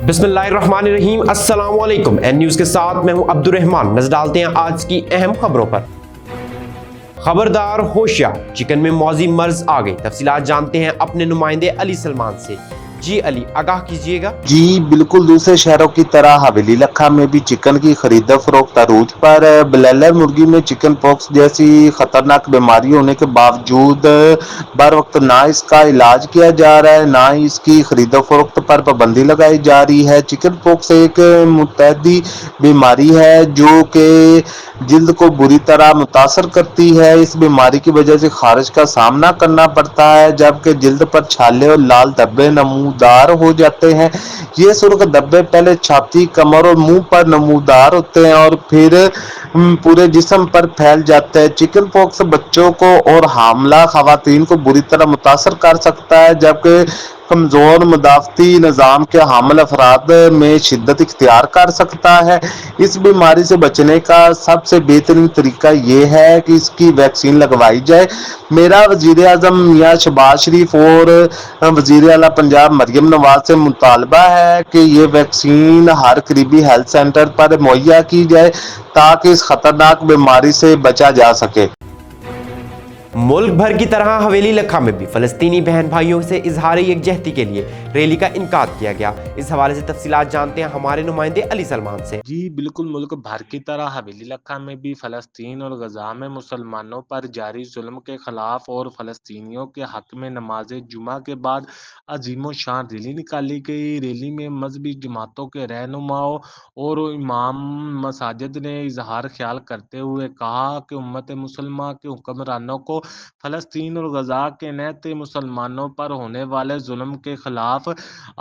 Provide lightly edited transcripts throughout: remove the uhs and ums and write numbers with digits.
बिस्मिल्लाहिर्रहमानिर्रहीम, अस्सलाम वालेकुम। एन न्यूज़ के साथ मैं हूं अब्दुर्रहमान। नजर डालते हैं आज की अहम खबरों पर। खबरदार होशियार, चिकन में मौजी मर्ज आ गई। तफसीलात जानते हैं अपने नुमाइंदे अली सलमान से। जी अली, आगाह कीजिएगा। जी बिल्कुल, दूसरे शहरों की तरह हवेली लखा में भी चिकन की खरीद फरोख्त अरूज पर है। ब्लैलर मुर्गी में चिकन पॉक्स जैसी खतरनाक बीमारी होने के बावजूद बर वक्त ना इसका इलाज किया जा रहा है, ना ही इसकी खरीद फरोख्त पर पाबंदी लगाई जा रही है। चिकन पॉक्स एक मुतअद्दी बीमारी है जो कि जिल्द को बुरी तरह मुतासर करती है। इस बीमारी की वजह से खारिश का सामना करना पड़ता है, जबकि जिल्द पर छाले और लाल धब्बे नमूदार हो जाते हैं। ये सुर्ख धब्बे पहले छाती, कमर और मुंह पर नमूदार होते हैं और फिर पूरे जिस्म पर फैल जाते हैं। चिकन पॉक्स बच्चों को और हामला खवातीन को बुरी तरह मुतासर कर सकता है, जबकि कमजोर मुदाफती निज़ाम के हामिल अफराद में शिद्दत इख्तियार कर सकता है। इस बीमारी से बचने का सबसे बेहतरीन तरीका यह है कि इसकी वैक्सीन लगवाई जाए। मेरा वज़ीर आज़म मियां शहबाज शरीफ और वज़ीर आला पंजाब मरियम नवाज से मुतालबा है कि ये वैक्सीन हर करीबी हेल्थ सेंटर पर मुहैया की जाए ताकि इस खतरनाक बीमारी से बचा जा सके। मुल्क भर की तरह हवेली लखा में भी फलस्तीनी बहन भाइयों से इजहार यकजहती के लिए रैली का इनकाद किया गया। इस हवाले से तफसीलात जानते हैं हमारे नुमाइंदे अली सलमान से। जी बिल्कुल, मुल्क भर की तरह हवेली लखा में भी फ़लस्तीन और गजा में मुसलमानों पर जारी जुल्म के खिलाफ और फ़लस्तीनियों के हक में नमाज जुमा के बाद अजीम शान रैली निकाली गई। रैली में मजहबी जमातों के रहनुमाओं और इमाम मसाजिद ने इजहार ख्याल करते हुए कहा कि उम्मत मुसलमान के हुक्मरानों को फ़लस्तीन और गजा के नहते मुसलमानों पर होने वाले जुल्म के खिलाफ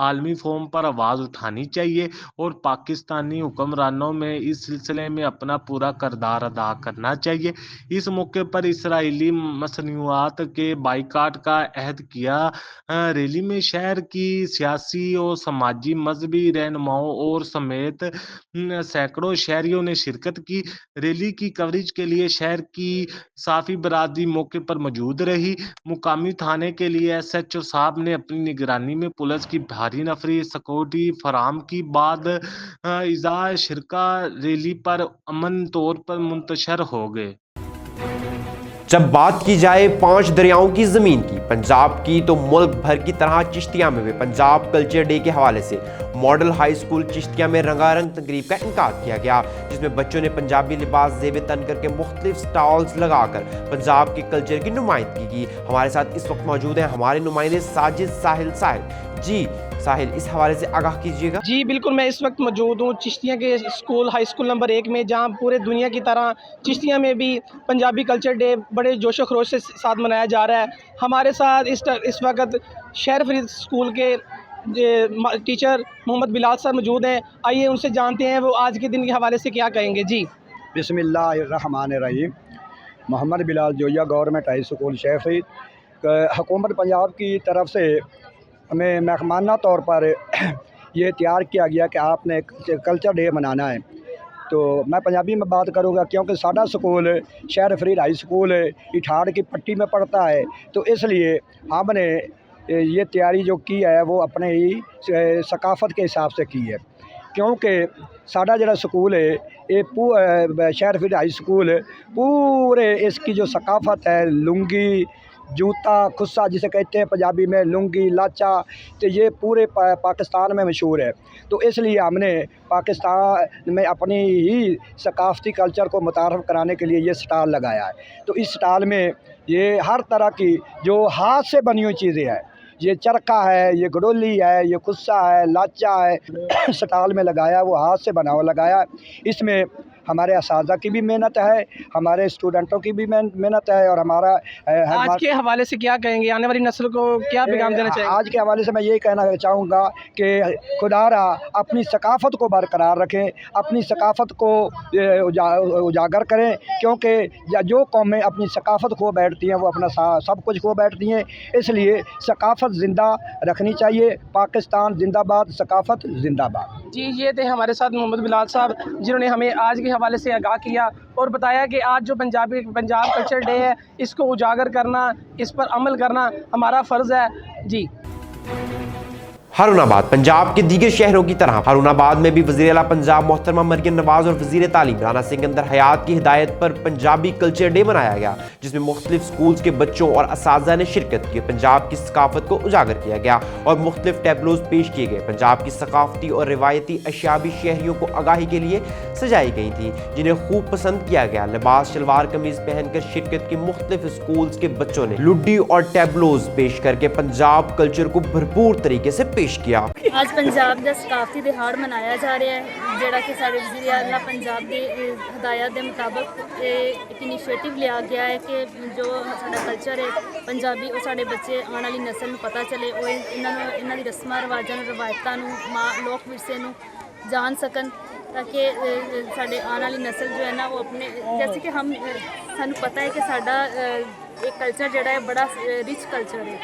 आलमी फोरम पर आवाज़ उठानी चाहिए और पाकिस्तानी हुक्मरानों में इस सिलसिले में अपना पूरा किरदार अदा करना चाहिए। इस मौके पर इसराइली मसनूआत के बाइकाट का अहद किया। रैली में शहर की सियासी और समाजी मजहबी रहनुमाओं और समेत सैकड़ों शहरियों ने शिरकत की। रैली की कवरेज के लिए शहर की साफी बरादरी मौके पर मौजूद रही। मुकामी थाने के लिए SHO साहब ने अपनी निगरानी में पुलिस की भारी नफरी सिक्योरिटी फराम की। बाद इज़ा शिरका रैली पर अमन तौर पर मुंतशर हो गए। जब बात की जाए 5 दरियाओं की ज़मीन की, पंजाब की, तो मुल्क भर की तरह चिश्तिया में भी पंजाब कल्चर डे के हवाले से मॉडल हाई स्कूल चिश्तिया में रंगारंग तकरीब का इनकाद किया गया, जिसमें बच्चों ने पंजाबी लिबास ज़ेब तन करके मुख्तलिफ स्टॉल्स लगाकर पंजाब के कल्चर की नुमाइंदगी की। हमारे साथ इस वक्त मौजूद हैं हमारे नुमाइंदे साजिद साहिल। जी साहिल, इस हवाले से आगाह कीजिएगा। जी बिल्कुल, मैं इस वक्त मौजूद हूँ चिश्तिया के स्कूल हाई स्कूल नंबर 1 में, जहाँ पूरे दुनिया की तरह चिश्तिया में भी पंजाबी कल्चर डे बड़े जोशो खरोश से साथ मनाया जा रहा है। हमारे साथ इस वक्त शहर फरीद स्कूल के टीचर मोहम्मद बिलाल साहब मौजूद हैं। आइए उनसे जानते हैं वो आज के दिन के हवाले से क्या कहेंगे। जी बिस्मिल्लाहिर्रहमानिर्रहीम। Mohammad Bilal Zoya, government high school Shahr Farid. हुकूमत पंजाब की तरफ से हमें महमाना तौर पर ये तैयार किया गया कि आपने कल्चर डे मनाना है। तो मैं पंजाबी में बात करूँगा क्योंकि साडा school Shahr Farid high school इठाड़ की पट्टी में पड़ता है, तो इसलिए हमने ये तैयारी जो की है वो अपने ही सकाफ़त के हिसाब से की है। क्योंकि साडा जड़ा स्कूल है ये शहर फरीद हाई स्कूल पूरे इसकी जो सकाफ़त है, लुंगी, जूता, खुस्सा जिसे कहते हैं पंजाबी में, लुंगी, लाचा, तो ये पूरे पाकिस्तान में मशहूर है। तो इसलिए हमने पाकिस्तान में अपनी ही सकाफ़ती कल्चर को मुतारफ़ कराने के लिए ये स्टॉल लगाया है। तो इस स्टॉल में ये हर तरह की जो हाथ से बनी हुई चीज़ें हैं, ये चरखा है, ये गडोली है, ये खुस्सा है, लाचा है, स्टॉल में लगाया, वो हाथ से बना हुआ लगाया। इसमें हमारे असातिज़ा की भी मेहनत है, हमारे स्टूडेंटों की भी मेहनत है और हमारा आज के हवाले से क्या कहेंगे, आने वाली नस्ल को क्या पैगाम देना चाहिए? आज के हवाले से मैं यही कहना चाहूँगा कि खुदारा अपनी सकाफ़त को बरकरार रखें, अपनी सकाफ़त को उजागर करें, क्योंकि जो कौमें अपनी सकाफ़त खो बैठती हैं वो अपना सब कुछ खो बैठती हैं। इसलिए सकाफ़त ज़िंदा रखनी चाहिए। पाकिस्तान जिंदाबाद, सकाफ़त जिंदाबाद। जी, ये थे हमारे साथ मोहम्मद बिलाल साहब, जिन्होंने हमें आज के हवाले से आगाह किया और बताया कि आज जो पंजाब कल्चर डे है, इसको उजागर करना, इस पर अमल करना हमारा फ़र्ज़ है। जी। हारूनाबाद पंजाब के दीगर शहरों की तरह हारूनाबाद में भी वज़ीर आला पंजाब मोहतरमा मरियम नवाज और वज़ीर तालीम राना सिकंदर हयात की हिदायत पर पंजाबी कल्चर डे मनाया गया, जिसमें मुख्तलिफ स्कूल्स के बच्चों और असातिज़ा ने शिरकत की। पंजाब की सकाफत को उजागर किया गया और मुख्तलिफ टैबलोज पेश किए गए। पंजाब की सकाफती और रिवायती अशिया भी शहरियों को आगाही के लिए सजाई गई थी, जिन्हें खूब पसंद किया गया। लिबास शलवार कमीज पहनकर शिरकत की मुख्तलिफ स्कूल्स के बच्चों ने लुड्डी और टैबलोज पेश करके पंजाब कल्चर को भरपूर तरीके से पेश किया। ਅੱਜ ਪੰਜਾਬ ਦਾ ਸਕਾਫਤੀ ਦਿਹਾੜ ਮਨਾਇਆ ਜਾ ਰਿਹਾ ਹੈ, ਜਿਹੜਾ ਕਿ ਸਾਡੇ ਵਜ਼ੀਰ ਆਲਾ ਪੰਜਾਬ ਦੀ ਹਦਾਇਤ ਦੇ ਮੁਤਾਬਕ ਇੱਕ ਇਨੀਸ਼ੀਏਟਿਵ ਲਿਆ ਗਿਆ ਹੈ ਕਿ ਜੋ ਸਾਡਾ ਕਲਚਰ ਹੈ ਪੰਜਾਬੀ, ਉਹ ਸਾਡੇ ਬੱਚੇ ਆਉਣ ਵਾਲੀ ਨਸਲ ਨੂੰ ਪਤਾ ਚੱਲੇ, ਉਹ ਇਹਨਾਂ ਦੀ ਰਸਮਾਂ ਰਿਵਾਜਾਂ ਨੂੰ, ਰਵਾਇਤਾਂ ਨੂੰ, ਲੋਕ ਵਿਰਸੇ ਨੂੰ ਜਾਣ ਸਕਣ, ताकि साढ़े आने वाली नस्ल जो है ना वो अपने, जैसे कि हम सानू पता है कि साडा एक कल्चर जोड़ा है बड़ा रिच कल्चर है,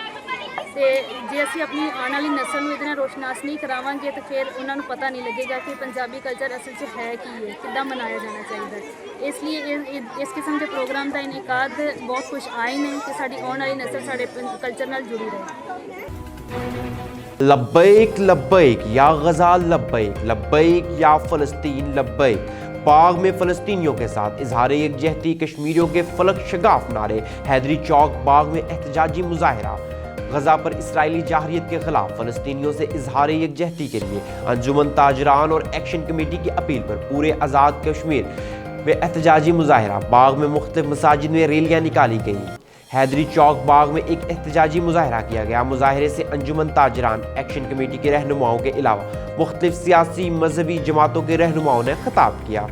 तो जे असी अपनी आने वाली नस्ल में इतना रोशनास नहीं करावांगे तो फिर उन्होंने पता नहीं लगेगा कि पंजाबी कल्चर असल से है की है, किद्दां मनाया जाना चाहिए। इसलिए इस किस्म के प्रोग्राम का इनकाद बहुत कुछ आए हैं कि साड़ी आने वाली नस्ल साढ़े कल्चर नाल जुड़ी रहे। लब्बैक लब्बैक या गज़ा लब्बैक, लब्बैक या फ़लस्तीन लब्बैक। बाग में फ़लस्तीनियों के साथ इजहार यकजहती, कश्मीरियों के फलक शगाफ नारे। हैदरी चौक बाग में एहतजाजी मुजाहरा। गज़ा पर इसराइली जाहरियत के खिलाफ फ़लस्तीनियों से इजहार यकजहती के लिए अंजुमन ताजरान और एक्शन कमेटी की अपील पर पूरे आज़ाद कश्मीर में एहतजाजी मुजाहरा। बाग में मुख्तलिफ मसाजिद में रैलियाँ निकाली गईं। हैदरी चौक बाग में एक एहतजाजी मुजाहरा किया गया। मुजाहरे से अंजुमन ताजरान, एक्शन कमेटी के रहनुमाओं के अलावा मुख्तलिफ सियासी मजहबी जमातों के रहनुमाओं ने खिताब किया।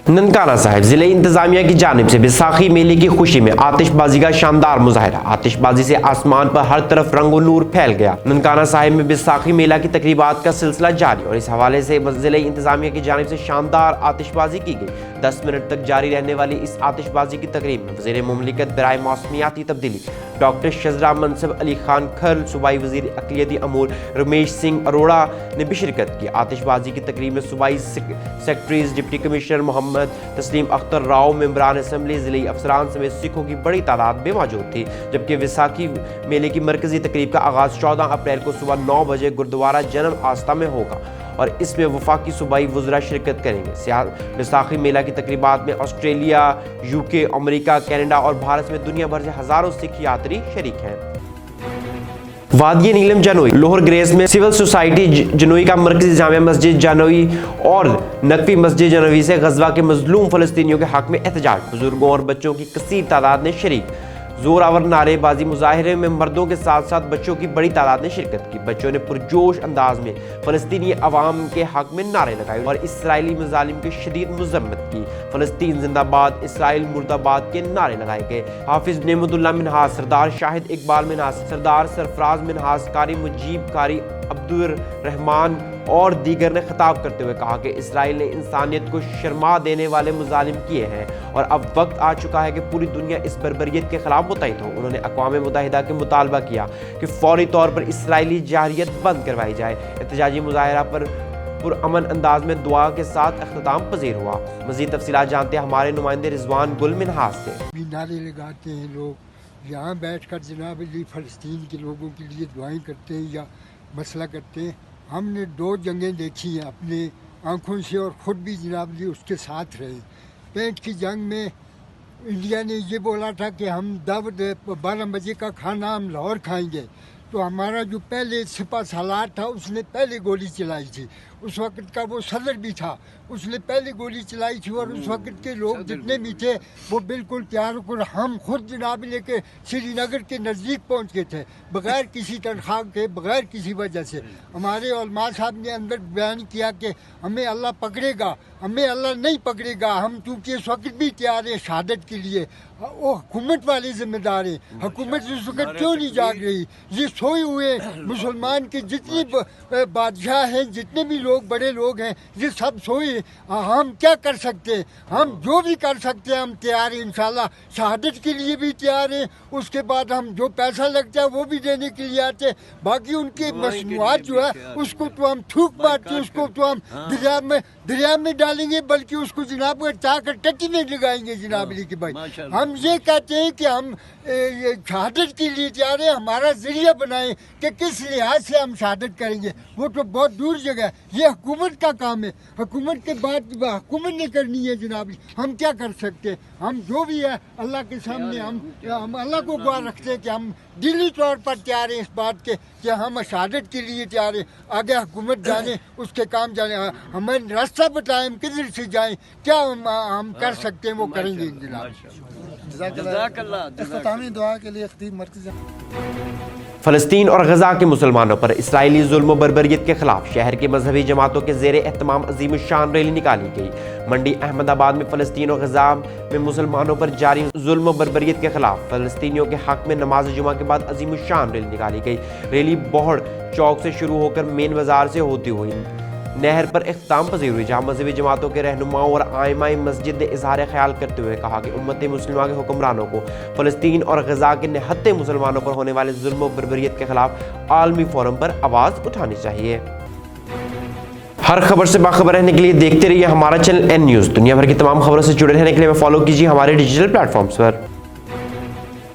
ननकाना साहिब ज़िले इंतज़ामिया की जानिब से बैसाखी मेले की खुशी में आतिशबाजी का शानदार मुजाहरा। आतिशबाजी से आसमान पर हर तरफ रंगो नूर फैल गया। ननकाना साहिब में बैसाखी मेला की तकरीबात का सिलसिला जारी और इस हवाले से ज़िले इंतज़ामिया की जानिब से शानदार आतिशबाजी की गई। 10 मिनट तक जारी रहने वाली इस आतिशबाजी की तकरीब में वज़ीर मुमलिकत बराए मौसमियाती तब्दीली डॉक्टर शजरा मनसब अली खान खर, सूबाई वज़ीर अक़लियती अमूर रमेश सिंह अरोड़ा ने भी शिरकत की। आतिशबाजी की तकरीब में सूबाई सेक्रेटरीज, डिप्टी कमिश्नर मोहम्मद तस्लीम अख्तर राव, मेंबरान असम्बली, ज़िली अफसरान समेत सिखों की बड़ी तादाद में मौजूद थी। जबकि वैसाखी मेले की मरकजी तकरीब का आगाज़ 14 अप्रैल को सुबह 9 बजे गुरुद्वारा जन्म आस्था में होगा और इसमें वफाकी सूबाई वज़रा शिरकत करेंगे। बैसाखी मेला की तकरीबात में ऑस्ट्रेलिया, यूके, अमेरिका, कनाडा और भारत में दुनिया भर से हज़ारों सिख यात्री शरीक हैं। वादिय नीलम जनोई लोहर ग्रेस में सिविल सोसाइटी जनोई का मरकजी जामिया मस्जिद जनोई और नकवी मस्जिद जनोई से गज़वा के मजलूम फ़लस्तीनियों के हक़ में एहतजाज। बुजुर्गों और बच्चों की कसीर तादाद ने शरीक। जोरावर नारेबाजी मुजाहरे में मर्दों के साथ साथ बच्चों की बड़ी तादाद ने शिरकत की। बच्चों ने पुरजोश अंदाज में फ़लस्तीनी अवाम के हक़ में नारे लगाए और इसराइली मज़ालिम की शदीद मज़म्मत की। फ़लस्तीन जिंदाबाद, इसराइल मुर्दाबाद के नारे लगाए गए। हाफिज़ नेमतुल्लाह मिन्हाज, सरदार शाहिद इकबाल मिन्हाज, सरदार सरफराज मिन्हाज, कारी मुजीब, कारी अब्दुर रहमान और दीगर ने खिताब करते हुए कहा कि इसराइल ने इंसानियत को शर्मा देने वाले मुजालिम किए हैं और अब वक्त आ चुका है कि पूरी दुनिया इस बर्बरियत के खिलाफ मुत्तहिद हो। उन्होंने अक़वाम मुत्तहिदा के मुतालबा किया कि फौरी तौर पर इसराइली जाहरियत बंद करवाई जाए। एहतजाजी मुजाहरा पर पुरअमन अंदाज में दुआ के साथ अख्ताम पजीर हुआ। मज़ीद तफसीलात जानते हैं हमारे नुमाइंदे रिजवान गुल मिन्हाज से। नारे लगाते हैं लोग, यहाँ बैठ कर जनाब अली फ़लस्तीन के लोगों के लिए दुआएं करते हैं या मसला करते हैं। हमने 2 जंगें देखी हैं अपने आँखों से और ख़ुद भी जनाब जी उसके साथ रहे। 65 की जंग में इंडिया ने ये बोला था कि हम दावत 12 बजे का खाना हम लाहौर खाएंगे, तो हमारा जो पहले सिपा सालार था उसने पहले गोली चलाई थी। उस वक्त का वो सदर भी था, उसने पहले गोली चलाई थी और उस वक्त के लोग जितने भी थे वो बिल्कुल तैयार होकर हम खुद जनाब लेके श्रीनगर के नज़दीक पहुंच गए थे बग़ैर किसी तनख्वाह के, बग़ैर किसी वजह से। हमारे उलमा साहब ने अंदर बयान किया कि हमें अल्लाह पकड़ेगा, हमें अल्लाह नहीं पकड़ेगा। हम चूँकि इस वक्त भी तैयार हैं शहादत के लिए, वो हुकूमत वाले ज़िम्मेदार हैं। हुकूमत इस वक्त क्यों नहीं जाग रही? ये सोए हुए मुसलमान के जितने बादशाह हैं, जितने भी लोग बड़े लोग हैं, ये सब सोए। हम क्या कर सकते हैं? हम जो भी कर सकते हैं हम तैयार हैं इंशाल्लाह। शहादत के लिए भी तैयार हैं। उसके बाद हम जो पैसा लगता है वो भी देने के लिए आते हैं। बाकी उनके मसनूआत जो है उसको तो हम थूक मार के उसको तो हम दरिया में डालेंगे, बल्कि उसको जनाब चाह कर टट्टी में लगाएंगे जनाब अली के भाई। हम हम ये कहते हैं कि हम शहादत के लिए तैयार हैं, हमारा ज़रिया बनाएं कि किस लिहाज से हम शहादत करेंगे, वो तो बहुत दूर जगह है। ये हुकूमत का काम है, हुकूमत के बाद हुकूमत ने करनी है जनाब। हम क्या कर सकते हैं? हम जो भी है अल्लाह के सामने हम अल्लाह को गवाह रखते हैं कि हम दिली तौर पर तैयार हैं इस बात के कि हम शहादत के लिए तैयार हैं। आगे हुकूमत जाने, उसके काम जाने, हमें रास्ता बताएं हम किधर से जाएं, क्या हम कर सकते हैं वो करेंगे जनाब। दुआ के लिए खतीब मरकज़ फ़लस्तीन और गजा के मुसलमानों पर इसराइली जुल्म व बर्बरियत के खिलाफ शहर के मजहबी जमातों के ज़ेर एहतमाम अजीम शान रैली निकाली गई। मंडी अहमदाबाद में फ़लस्तीन और गजा में मुसलमानों पर जारी जुल्म व बर्बरियत के खिलाफ फ़लस्तीनियों के हक में नमाज जुमा के बाद अजीम शान रैली निकाली गई। रैली बोहड़ चौक से शुरू होकर मेन बाजार से होती हुई नहर पर इख्ताम पजीर हुई, जहाँ मजहबी जमातों के रहनुमाओं और आइमाए मस्जिद ने इजहार ख्याल करते हुए कहा कि उम्मत मुस्लिमा के हुक्मरानों को फ़लस्तीन और गजा के निहत्ते मुसलमानों पर होने वाले जुल्म और बर्बरियत के खिलाफ आलमी फोरम पर आवाज़ उठानी चाहिए। हर खबर से बाखबर रहने के लिए देखते रहिए हमारा चैनल N News। दुनिया भर की तमाम खबरों से जुड़े रहने के लिए फॉलो कीजिए हमारे डिजिटल प्लेटफॉर्म्स पर।